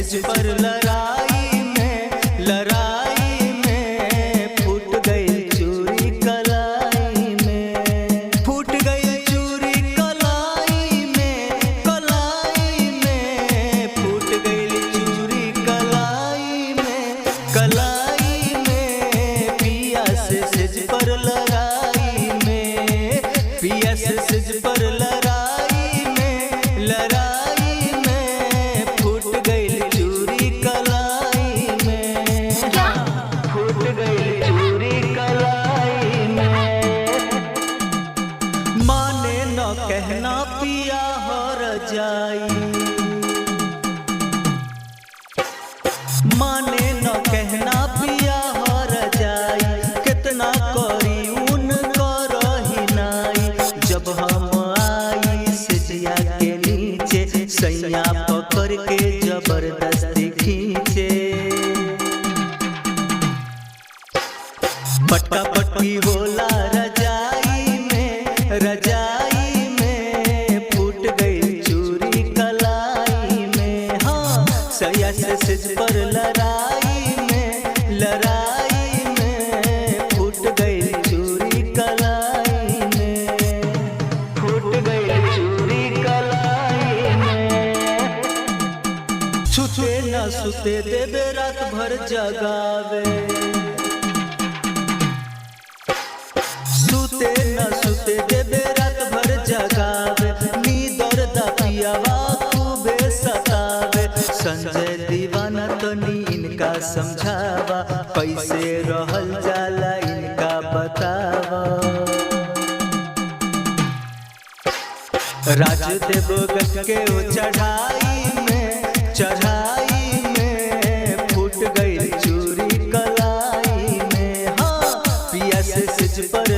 सिज पर लड़ाई में फूट गई चूड़ी कलाई में, फूट गई चूड़ी कलाई में, कलाई में फूट गई चूड़ी कलाई में, कलाई में पिया से सिज पर लड़ाई में, पिया से सिज पर लड़ाई में, लड़ाई में फूट गई चूड़ी कलाई में, फूट गई चूड़ी कलाई में। माने न कहना पिया हर जाई, माने न कहना पिया हर जाई, कितना करी उन करही नाई, जब हम आई सिजिया के नीचे सैया पकड़ के जबरदस्ती खींचे, पटका पटकी होला रजाई में फूट गई चूड़ी कलाई में, हाँ सैया से सिज पर लड़ाई में फूट गई चूड़ी कलाई में, फूट गई चूड़ी कलाई में। सुते न सुते देवे रात भर जगावे, सुते न सुते देवे रात भर जगावे, नींदर पियावा खूबे सतावे, संजय दीवाना तनी इनका समझावा, कैसे रहल जाला इनका बतावा। राजदेव गज के वो चढ़ाई में फूट गई चूड़ी कलाई में, हाँ पिया से सिज पर